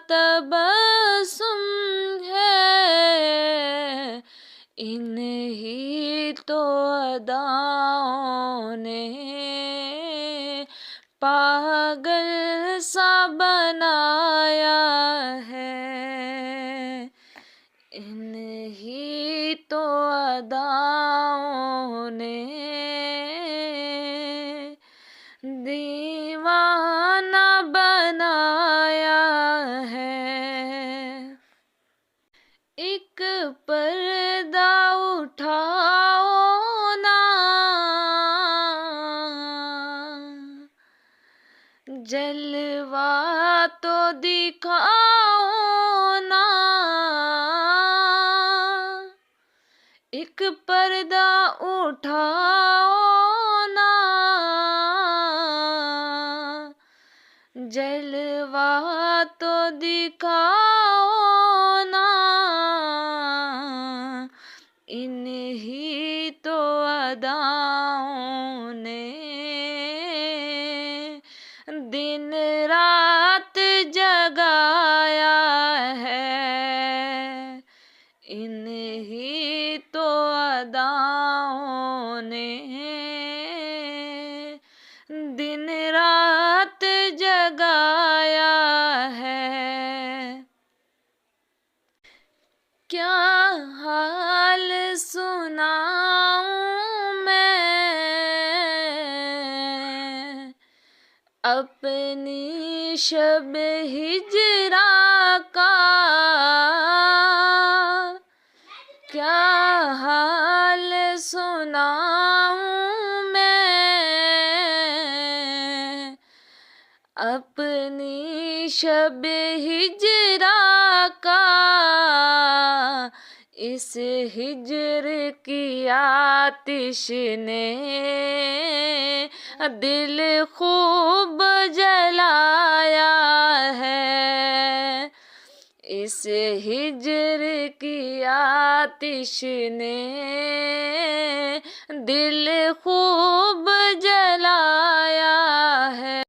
تبسم ہے، انہی تو اداؤں نے پاگل سا بنایا ہے، انہی تو اداؤں نے دیوانہ بنایا ہے۔ ایک پردہ اٹھاؤ نا، جلوہ تو دکھاؤ نا، ایک پردہ اٹھاؤ نا، جلوہ تو دکھاؤ نا، انہی تو اداؤں نے دن رات جگایا ہے، انہی تو اداؤں نے دن رات جگایا ہے۔ کیا حال سناؤں میں اپنی شب ہجرا کا، کیا حال سناؤں میں اپنی شب ہجرا کا، اس ہجر کی آتش نے دل خوب جلایا ہے، اس ہجر کی آتش نے دل خوب جلایا ہے۔